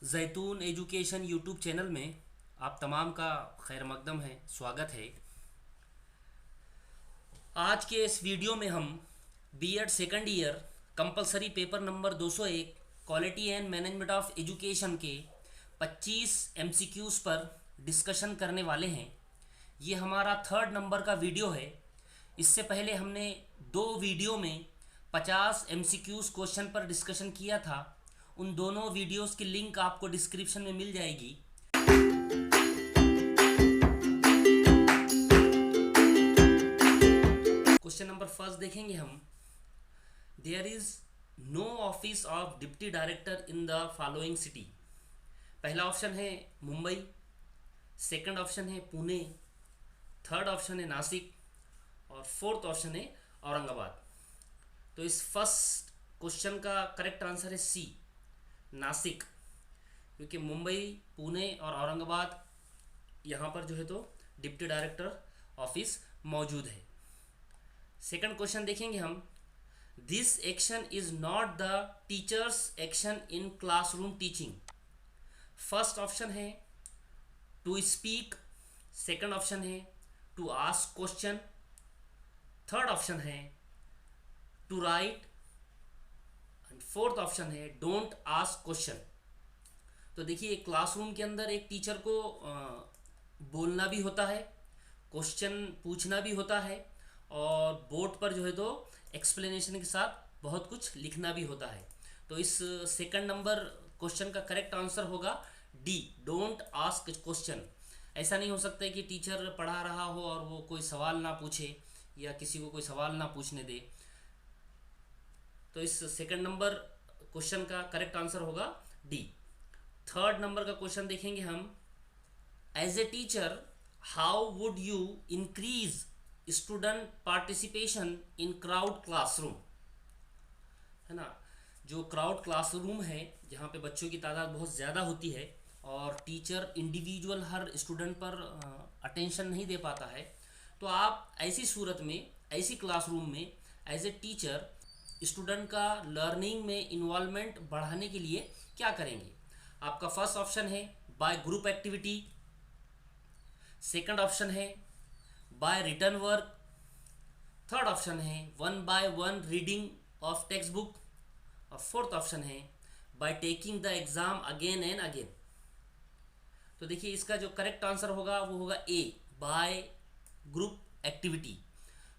जैतून education YouTube channel में आप तमाम का खैर मकदम है, स्वागत है। आज के इस वीडियो में हम BEd second year compulsory paper number 201 quality and management of education के 25 एमसीक्यूज़ पर डिस्कशन करने वाले हैं। ये हमारा थर्ड नंबर का वीडियो है। इससे पहले हमने दो वीडियो में 50 एमसीक्यूज़ क्वेश्चन पर डिस्कशन किया था। उन दोनों वीडियोस की लिंक आपको डिस्क्रिप्शन में मिल जाएगी। क्वेश्चन नंबर फर्स्ट देखेंगे हम। There is no office of deputy director in the following city. पहला ऑप्शन है मुंबई, सेकंड ऑप्शन है पुणे, थर्ड ऑप्शन है नासिक और फोर्थ ऑप्शन है औरंगाबाद। तो इस फर्स्ट क्वेश्चन का करेक्ट आंसर है सी, नासिक, क्योंकि मुंबई, पुणे और औरंगाबाद यहाँ पर जो है तो डिप्टी डायरेक्टर ऑफिस मौजूद है। सेकंड क्वेश्चन देखेंगे हम। This action is not the teacher's action in classroom teaching. First option है टू स्पीक, सेकंड ऑप्शन है to ask question, third option है to write and fourth option है don't ask question. तो देखिए, classroom के अंदर एक टीचर को बोलना भी होता है, क्वेश्चन पूछना भी होता है और बोर्ड पर जो है तो एक्सप्लेनेशन के साथ बहुत कुछ लिखना भी होता है। तो इस सेकंड नंबर क्वेश्चन का करेक्ट आंसर होगा डी, डोंट आस्क क्वेश्चन। ऐसा नहीं हो सकता है कि टीचर पढ़ा रहा हो और वो कोई सवाल ना पूछे या किसी को कोई सवाल ना पूछने दे। तो इस सेकंड नंबर क्वेश्चन का करेक्ट आंसर होगा डी। थर्ड नंबर का क्वेश्चन देखेंगे हम। As a teacher how would you increase student participation in crowd classroom. है ना, जो क्राउड क्लासरूम है जहाँ पे बच्चों की तादाद बहुत ज़्यादा होती है और टीचर इंडिविजुअल हर स्टूडेंट पर अटेंशन नहीं दे पाता है, तो आप ऐसी सूरत में, ऐसी क्लासरूम में एज ए टीचर स्टूडेंट का लर्निंग में इन्वॉल्वमेंट बढ़ाने के लिए क्या करेंगे। आपका फर्स्ट ऑप्शन है by group activity, second option है by return work, third option है one by one reading of text book और फोर्थ ऑप्शन है by taking the exam again and again. तो देखिए, इसका जो करेक्ट आंसर होगा वो होगा ए, बाय ग्रुप एक्टिविटी।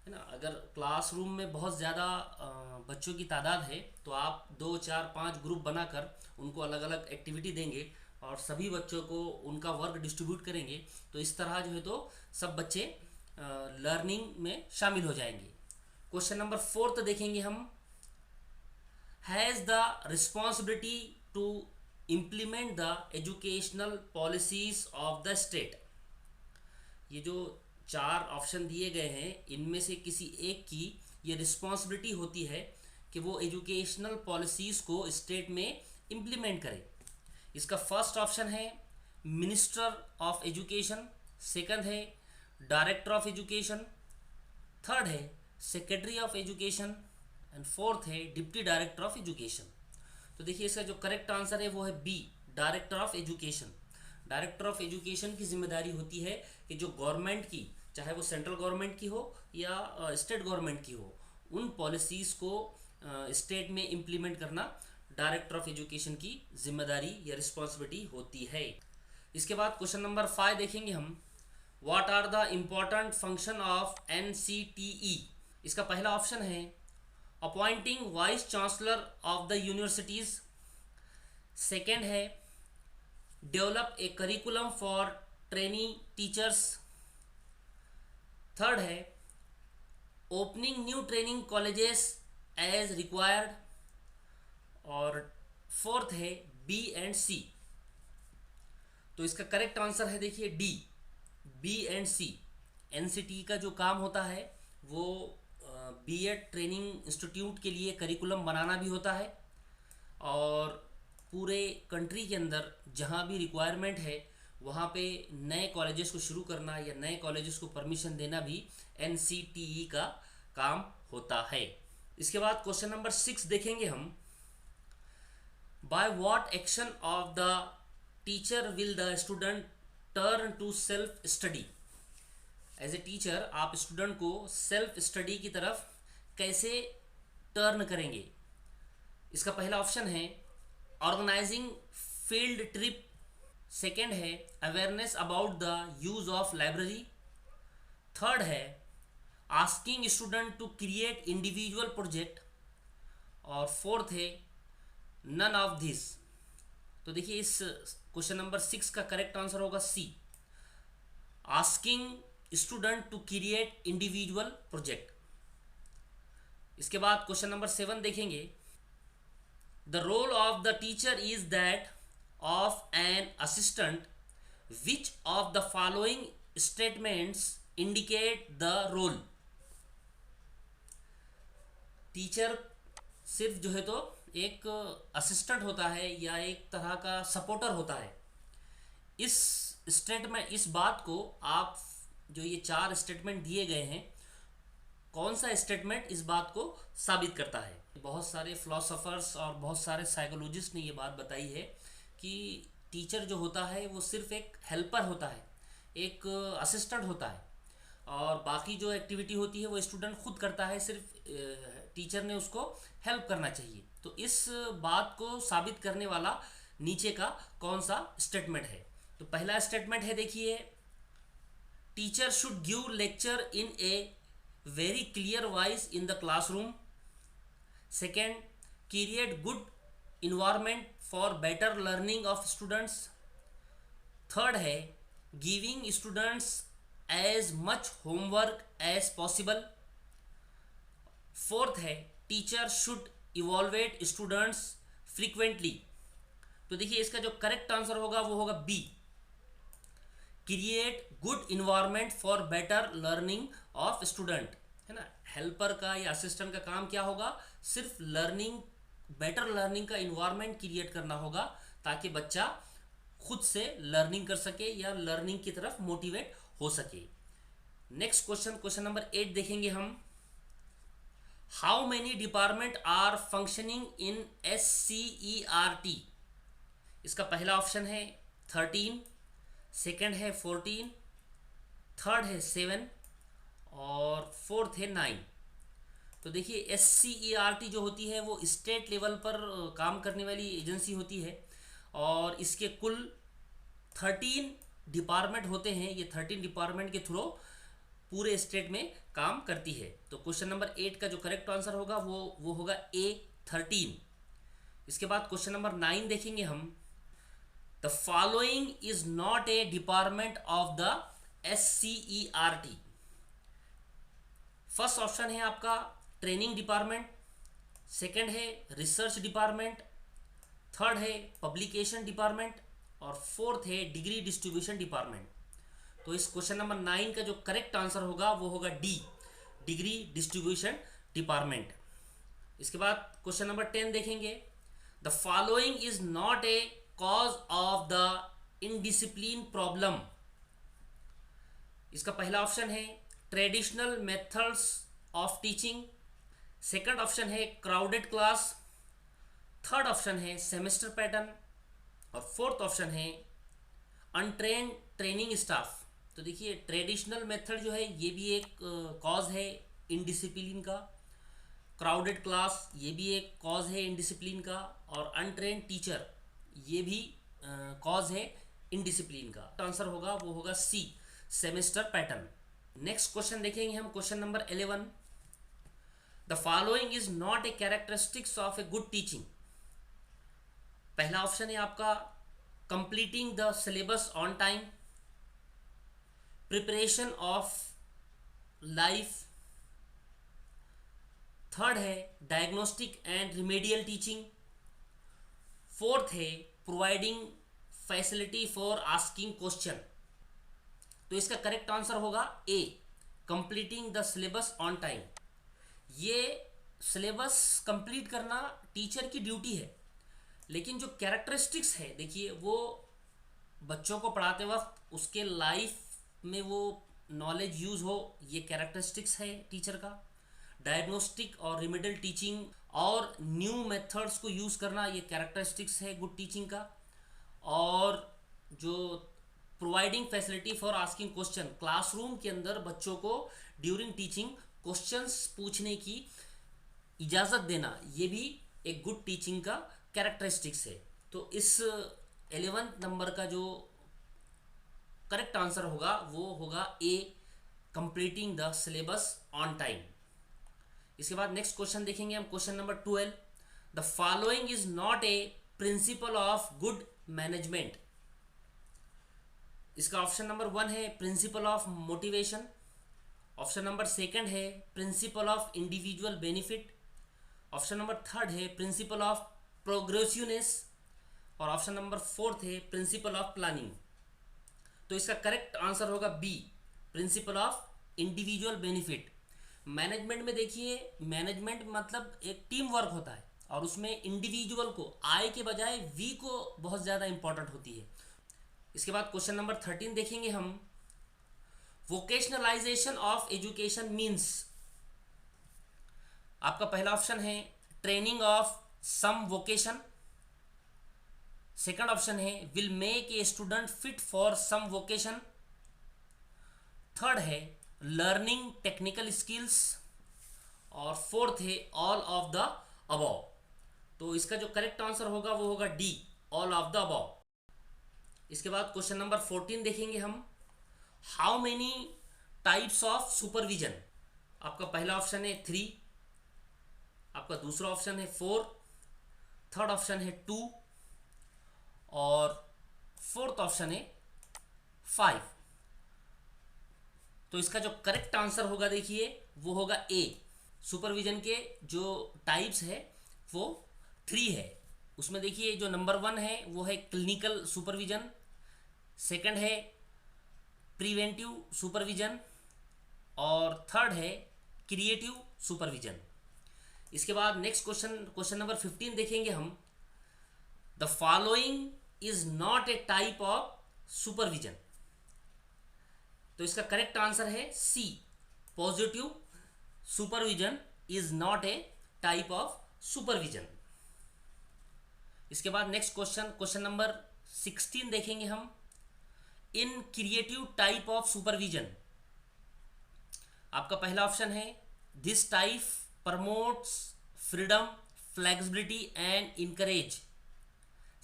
है ना, अगर क्लासरूम में बहुत ज़्यादा बच्चों की तादाद है तो आप 2, 4, 5 ग्रुप बनाकर उनको अलग अलग एक्टिविटी देंगे और सभी बच्चों को उनका वर्क डिस्ट्रीब्यूट करेंगे। तो इस तरह जो है तो सब बच्चे लर्निंग में शामिल हो जाएंगे। क्वेश्चन नंबर फोर्थ देखेंगे हम। Has the responsibility to implement the educational policies of the state. ये जो 4 ऑप्शन दिए गए हैं इनमें से किसी एक की ये रिस्पॉन्सिबिलिटी होती है कि वो एजुकेशनल पॉलिसीज़ को स्टेट में इम्प्लीमेंट करे। इसका फर्स्ट ऑप्शन है मिनिस्टर ऑफ एजुकेशन, सेकंड है डायरेक्टर ऑफ एजुकेशन, थर्ड है secretary of education and fourth है डिप्टी डायरेक्टर ऑफ एजुकेशन। तो देखिए, इसका जो करेक्ट आंसर है वो है B, director of education. Director of education की जिम्मेदारी होती है कि जो गवर्नमेंट की, चाहे वो सेंट्रल गवर्नमेंट की हो या स्टेट गवर्नमेंट की हो, उन पॉलिसीज़ को स्टेट में इम्प्लीमेंट करना डायरेक्टर ऑफ एजुकेशन की जिम्मेदारी या रिस्पॉन्सिबिलिटी होती है। इसके बाद क्वेश्चन नंबर 5 देखेंगे हम। What are the important function of NCTE। इसका पहला ऑप्शन है appointing vice chancellor of the universities, second है develop a curriculum for trainee teachers, third है opening new training colleges as required और फोर्थ है B and C. तो इसका correct answer है देखिए D, B and C. NCTE का जो काम होता है वो बीएड ट्रेनिंग इंस्टीट्यूट के लिए करिकुलम बनाना भी होता है और पूरे कंट्री के अंदर जहाँ भी रिक्वायरमेंट है वहाँ पे नए कॉलेजेस को शुरू करना या नए कॉलेजेस को परमिशन देना भी NCTE का काम होता है। इसके बाद क्वेश्चन नंबर 6 देखेंगे हम। By what action of the teacher will the student turn to self study. As a teacher आप स्टूडेंट को सेल्फ स्टडी की तरफ कैसे टर्न करेंगे। इसका पहला ऑप्शन है ऑर्गेनाइजिंग फील्ड ट्रिप, सेकेंड है awareness about the use of library, third है asking student to create individual project, और फोर्थ है नन ऑफ दिस। तो देखिए इस क्वेश्चन नंबर 6 का करेक्ट आंसर होगा C, asking student to create individual project. इसके बाद क्वेश्चन नंबर 7 देखेंगे। The role of the teacher is that of an assistant, which of the following statements indicate the role. Teacher सिर्फ जो है तो एक असिस्टेंट होता है या एक तरह का सपोर्टर होता है। इस स्टेटमेंट, इस बात को आप जो ये 4 स्टेटमेंट दिए गए हैं, कौन सा स्टेटमेंट इस बात को साबित करता है। बहुत सारे फिलोसोफर्स और बहुत सारे साइकोलॉजिस्ट ने ये बात बताई है कि टीचर जो होता है वो सिर्फ एक हेल्पर होता है, एक असिस्टेंट होता है, और बाकी जो एक्टिविटी होती है वो स्टूडेंट खुद करता है, सिर्फ टीचर ने उसको हेल्प करना चाहिए। तो इस बात को साबित करने वाला नीचे का कौन सा स्टेटमेंट है। तो पहला स्टेटमेंट है, देखिए, teacher should give lecture in a very clear voice in the classroom. Second, create good environment for better learning of students. Third है giving students as much homework as possible. Fourth है teacher should evaluate students frequently. तो देखिए इसका जो correct answer होगा वो होगा B, create good environment for better learning of student, है ना। हेल्पर का या असिस्टेंट का काम क्या होगा, सिर्फ लर्निंग, बेटर लर्निंग का इन्वायरमेंट क्रिएट करना होगा ताकि बच्चा खुद से लर्निंग कर सके या लर्निंग की तरफ मोटिवेट हो सके। नेक्स्ट क्वेश्चन, क्वेश्चन नंबर 8 देखेंगे हम। How many department are functioning in SCERT। इसका पहला ऑप्शन है 13, सेकेंड है 14, थर्ड है 7 और फोर्थ है 9। तो देखिए SCERT जो होती है वो स्टेट लेवल पर काम करने वाली एजेंसी होती है, और इसके कुल 13 डिपार्टमेंट होते हैं। ये 13 डिपार्टमेंट के थ्रू पूरे स्टेट में काम करती है। तो क्वेश्चन नंबर 8 का जो करेक्ट आंसर होगा वो होगा A13। इसके बाद क्वेश्चन नंबर 9 देखेंगे हम। The following is not A department of the SCERT। First option है आपका ट्रेनिंग डिपार्टमेंट, सेकंड है रिसर्च डिपार्टमेंट, थर्ड है पब्लिकेशन डिपार्टमेंट और फोर्थ है डिग्री डिस्ट्रीब्यूशन डिपार्टमेंट। तो इस क्वेश्चन नंबर 9 का जो करेक्ट आंसर होगा वो होगा डी, डिग्री डिस्ट्रीब्यूशन डिपार्टमेंट। इसके बाद क्वेश्चन नंबर 10 देखेंगे। The following is not A cause of the indiscipline problem. इसका पहला ऑप्शन है traditional methods of teaching, second option है क्राउडेड क्लास, थर्ड ऑप्शन है सेमेस्टर पैटर्न और फोर्थ ऑप्शन है अनट्रेन्ड ट्रेनिंग स्टाफ। तो देखिए ट्रेडिशनल मेथड जो है ये भी एक कॉज है इनडिसिप्लिन का, क्राउडेड क्लास ये भी एक कॉज है इनडिसिप्लिन का, और अनट्रेन्ड टीचर ये भी कॉज है इनडिसिप्लिन का। तो आंसर होगा वो होगा C, semester pattern. Next question देखेंगे हम, question number 11। The following is not a characteristics of a good teaching. पहला ऑप्शन है आपका completing the syllabus on time, preparation of life, third है diagnostic and remedial teaching, fourth है providing facility for asking question. तो इसका correct answer होगा A, completing the syllabus on time. ये syllabus complete करना टीचर की ड्यूटी है, लेकिन जो कैरेक्टरिस्टिक्स है देखिए वो बच्चों को पढ़ाते वक्त उसके लाइफ में वो नॉलेज यूज़ हो, ये कैरेक्टरिस्टिक्स है टीचर का। डायग्नोस्टिक और रिमेडियल टीचिंग और न्यू मेथड्स को यूज़ करना, ये कैरेक्टरिस्टिक्स है गुड टीचिंग का। और जो providing facility for asking question, classroom के अंदर बच्चों को ड्यूरिंग टीचिंग क्वेश्चंस पूछने की इजाज़त देना, ये भी एक गुड टीचिंग का कैरेक्टरिस्टिक्स है। तो इस 11th नंबर का जो करेक्ट आंसर होगा वो होगा A, completing the syllabus on time. इसके बाद नेक्स्ट क्वेश्चन देखेंगे हम, question number 12। The following is not a principle of good management. इसका ऑप्शन नंबर 1 है principle of motivation, option number 2 है principle of individual benefit, option number 3 है principle of progressiveness, और option number 4 है principle of planning. तो इसका correct answer होगा B, principle of individual benefit. Management में देखिए, मैनेजमेंट मतलब एक टीम वर्क होता है और उसमें इंडिविजुअल को, आई के बजाय वी को बहुत ज़्यादा इंपॉर्टेंट होती है। इसके बाद क्वेश्चन नंबर 13 देखेंगे हम, वोकेशनलाइजेशन ऑफ एजुकेशन मीन्स। आपका पहला ऑप्शन है training of some vocation, second option है will make a student fit for some vocation, third है लर्निंग टेक्निकल स्किल्स, और फोर्थ है ऑल ऑफ द अबव। तो इसका जो करेक्ट आंसर होगा वो होगा D, all of the above. इसके बाद क्वेश्चन नंबर 14 देखेंगे हम, how many types of supervision. आपका पहला ऑप्शन है 3, आपका दूसरा ऑप्शन है 4, थर्ड ऑप्शन है 2 और फोर्थ ऑप्शन है 5। तो इसका जो करेक्ट आंसर होगा देखिए वो होगा ए, सुपरविजन के जो टाइप्स है वो 3 है। उसमें देखिए जो नंबर 1 है वो है क्लिनिकल सुपरविजन, सेकंड है प्रिवेंटिव सुपरविजन और थर्ड है क्रिएटिव सुपरविजन। इसके बाद नेक्स्ट क्वेश्चन नंबर 15 देखेंगे हम, the following is not a type of supervision. तो इसका करेक्ट आंसर है C, positive supervision is not a type of supervision. इसके बाद नेक्स्ट क्वेश्चन नंबर 16 देखेंगे हम, in creative type of supervision. आपका पहला ऑप्शन है this type promotes freedom, flexibility and encourage,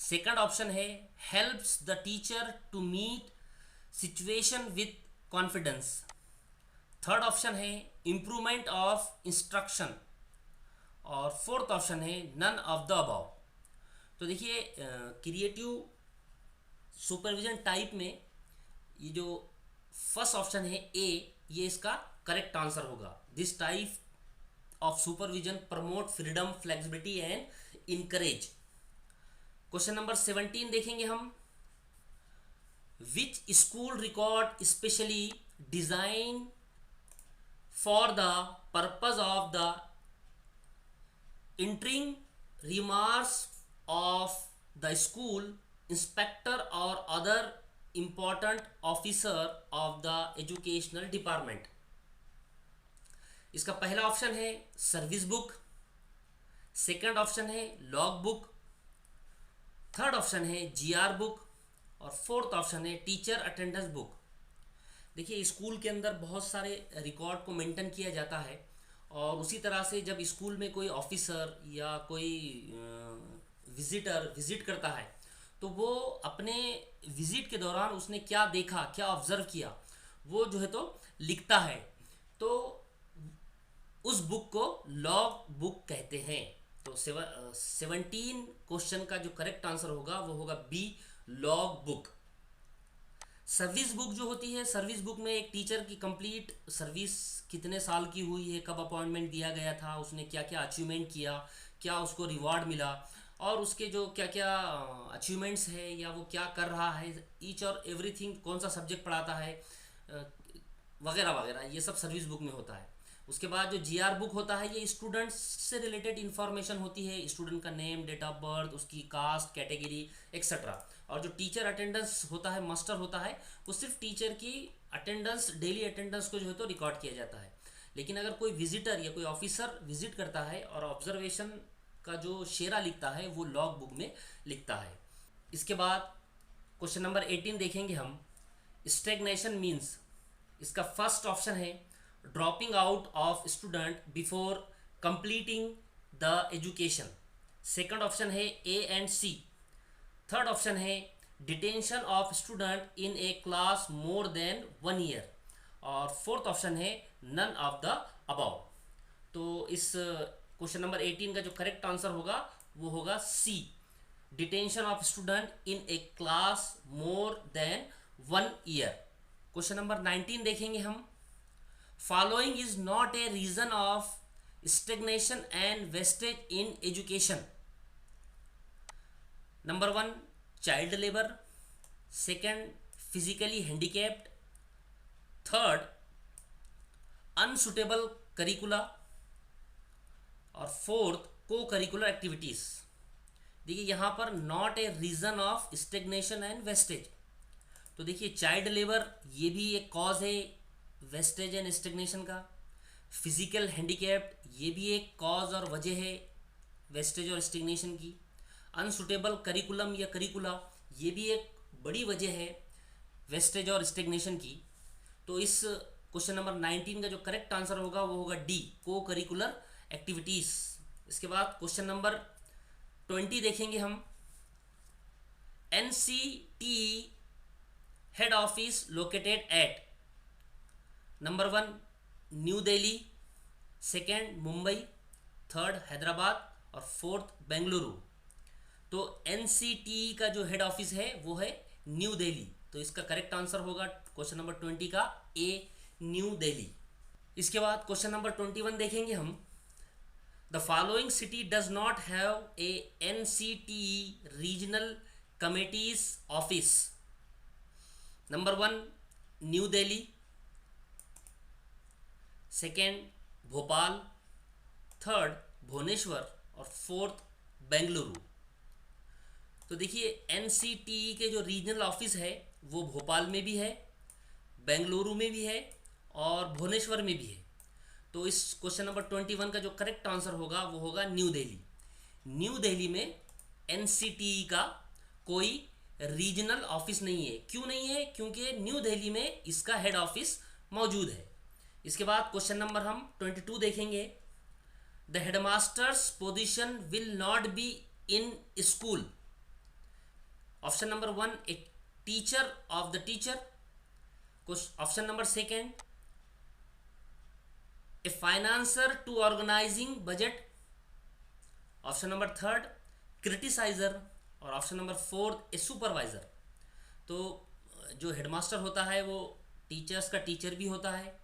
second option है helps the teacher to meet situation with confidence, third option है improvement of instruction और fourth option है none of the above. तो देखिए creative supervision type में ये जो first option है ए, ये इसका करेक्ट आंसर होगा। This type of supervision promote freedom, flexibility and encourage. Question number 17 देखेंगे हम, which school record specially design for the purpose of the entering remarks of the school inspector और other important officer of the educational department. इसका पहला option है service book, second option है log book, third option है GR book और fourth option है teacher attendance book. देखिए school के अंदर बहुत सारे रिकॉर्ड को मेंटेन किया जाता है और उसी तरह से जब स्कूल में कोई ऑफिसर या कोई विजिटर विजिट करता है तो वो अपने विजिट के दौरान उसने क्या देखा, क्या ऑब्जर्व किया, वो जो है तो लिखता है। तो उस बुक को लॉग बुक कहते हैं। तो 17 क्वेश्चन का जो करेक्ट आंसर होगा वो होगा B, log book. Service book जो होती है, सर्विस बुक में एक टीचर की कंप्लीट सर्विस कितने साल की हुई है, कब अपॉइंटमेंट दिया गया था, उसने क्या क्या अचीवमेंट किया, क्या उसको रिवॉर्ड मिला और उसके जो क्या क्या अचीवमेंट्स है या वो क्या कर रहा है, ईच और एवरीथिंग, कौन सा सब्जेक्ट पढ़ाता है वगैरह वगैरह, ये सब सर्विस बुक में होता है। उसके बाद जो जीआर बुक होता है ये स्टूडेंट्स से रिलेटेड इन्फॉर्मेशन होती है, स्टूडेंट का नेम, डेट ऑफ बर्थ, उसकी कास्ट, कैटेगरी एक्सेट्रा। और जो टीचर अटेंडेंस होता है, मास्टर होता है, वो सिर्फ टीचर की अटेंडेंस, डेली अटेंडेंस को जो है तो रिकॉर्ड किया जाता है। लेकिन अगर कोई विजिटर या कोई ऑफिसर विजिट करता है और ऑब्जर्वेशन का जो शेरा लिखता है वो लॉग बुक में लिखता है। इसके बाद क्वेश्चन नंबर 18 देखेंगे हम। स्टैग्नेशन मीन्स, इसका फर्स्ट ऑप्शन है dropping out of student before completing the education. Second option है A and C. Third option है detention of student in a class more than 1 year. और फोर्थ ऑप्शन है none of the above. तो इस question number 18 का जो correct answer होगा वो होगा C, detention of student in a class more than 1 year. Question number 19 देखेंगे हम। Following is not a reason of stagnation and wastage in education. Number 1 child labour, second physically handicapped, third unsuitable curricula और fourth co curricular activities. देखिए यहाँ पर not a reason of stagnation and wastage, तो देखिए child labour ये भी एक cause है वेस्टेज एंड स्टेग्नेशन का। फिजिकल हैंडीकैप्ड ये भी एक कॉज और वजह है वेस्टेज और स्टेग्नेशन की। अनसुटेबल करिकुलम या करिकुला ये भी एक बड़ी वजह है वेस्टेज और स्टेग्नेशन की। तो इस क्वेश्चन नंबर 19 का जो करेक्ट आंसर होगा वो होगा डी, को करिकुलर एक्टिविटीज। इसके बाद क्वेश्चन नंबर 20 देखेंगे हम। NCT head office located at. Number 1 new Delhi, second Mumbai, third Hyderabad और फोर्थ बेंगलुरु। तो NCT का जो हेड ऑफिस है वो है न्यू दिल्ली, तो इसका करेक्ट आंसर होगा क्वेश्चन नंबर 20 का ए, न्यू दिल्ली। इसके बाद क्वेश्चन नंबर 21 देखेंगे हम। The following city does not have a NCT regional committees office. Number 1 new Delhi, second Bhopal, third Bhubaneswar और फोर्थ बेंगलुरु। तो देखिए NCT के जो रीजनल ऑफिस है वो भोपाल में भी है, बेंगलुरु में भी है और भुवनेश्वर में भी है। तो इस क्वेश्चन नंबर 21 का जो करेक्ट आंसर होगा वो होगा न्यू दिल्ली। न्यू दिल्ली में NCT का कोई रीजनल ऑफिस नहीं है। क्यों नहीं है? क्योंकि न्यू दिल्ली में इसका हेड ऑफिस मौजूद है। इसके बाद क्वेश्चन नंबर हम 22 देखेंगे। The headmaster's position will not be in school. Option number 1 a teacher of the teacher. Option number 2 a financer to organising budget. Option number 3 criticiser और ऑप्शन नंबर 4 ए सुपरवाइजर। तो जो headmaster होता है वो teachers का teacher भी होता है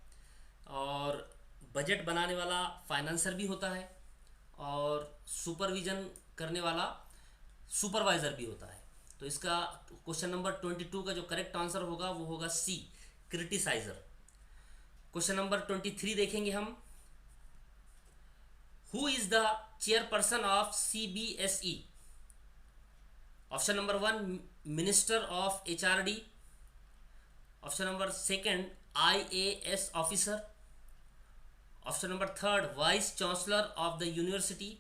और बजट बनाने वाला फाइनेंसर भी होता है और सुपरविजन करने वाला सुपरवाइजर भी होता है। तो इसका क्वेश्चन नंबर 22 का जो करेक्ट आंसर होगा वो होगा सी, क्रिटिसाइजर। क्वेश्चन नंबर 23 देखेंगे हम। Who is the chairperson of CBSE। Option number 1 minister of HRD। Option number 2 IAS officer. Option number 3 vice chancellor of the university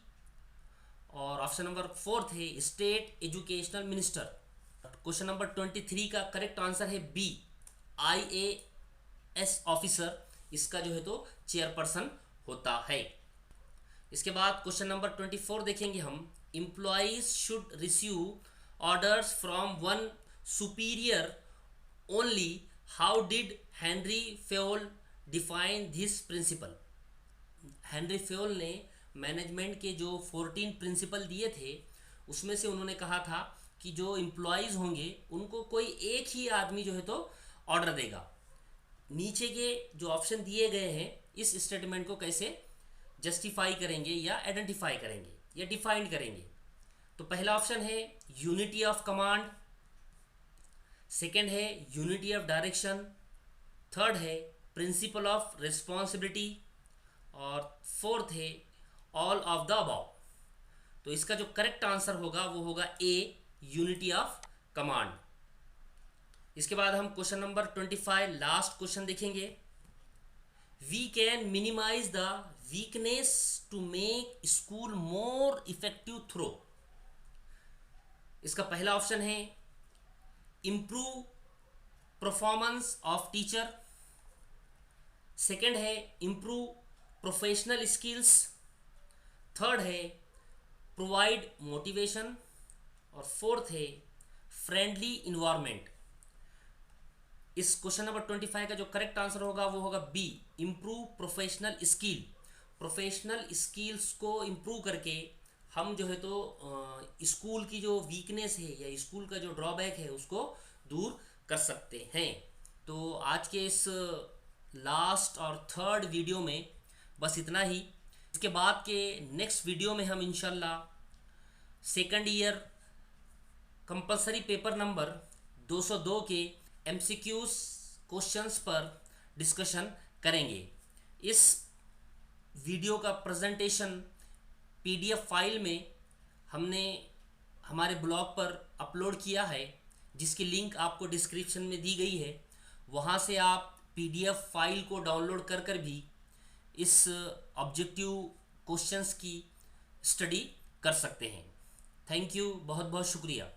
और ऑप्शन नंबर 4 है state educational minister. Question number 23 का correct answer है B, IAS officer. इसका जो है तो chairperson होता है। इसके बाद क्वेश्चन नंबर 24 देखेंगे हम। Employees should receive orders from one superior only. How did Henry Fayol define this principle. Henry Fayol ने मैनेजमेंट के जो 14 प्रिंसिपल दिए थे उसमें से उन्होंने कहा था कि जो एम्प्लॉइज़ होंगे उनको कोई एक ही आदमी जो है तो ऑर्डर देगा। नीचे के जो ऑप्शन दिए गए हैं इस स्टेटमेंट को कैसे जस्टिफाई करेंगे या आइडेंटिफाई करेंगे या डिफाइन करेंगे। तो पहला ऑप्शन है यूनिटी ऑफ कमांड, सेकेंड है यूनिटी ऑफ डायरेक्शन, थर्ड है प्रिंसिपल ऑफ रिस्पॉन्सिबिलिटी और फोर्थ है ऑल ऑफ द अबव। तो इसका जो करेक्ट आंसर होगा वो होगा ए, यूनिटी ऑफ कमांड। इसके बाद हम क्वेश्चन नंबर 25 लास्ट क्वेश्चन देखेंगे। We can minimise the weakness to make school more effective through. इसका पहला ऑप्शन है improve performance of teacher, second है इम्प्रूव प्रोफेशनल स्किल्स, थर्ड है प्रोवाइड मोटिवेशन, और फोर्थ है फ्रेंडली इन्वायरमेंट। इस क्वेश्चन नंबर 25 का जो करेक्ट आंसर होगा वो होगा B, improve professional skill. Professional skills को इम्प्रूव करके हम जो है तो स्कूल की जो वीकनेस है या स्कूल का जो ड्रॉबैक है उसको दूर कर सकते हैं। तो आज के इस लास्ट और थर्ड वीडियो में बस इतना ही। इसके बाद के नेक्स्ट वीडियो में हम इंशाल्लाह second year compulsory paper number 202 के एमसीक्यूज क्वेश्चंस पर डिस्कशन करेंगे। इस वीडियो का प्रेजेंटेशन पीडीएफ फाइल में हमने हमारे ब्लॉग पर अपलोड किया है, जिसकी लिंक आपको डिस्क्रिप्शन में दी गई है। वहाँ से आप पीडीएफ फाइल को डाउनलोड कर कर भी इस ऑब्जेक्टिव क्वेश्चंस की स्टडी कर सकते हैं। थैंक यू, बहुत बहुत शुक्रिया।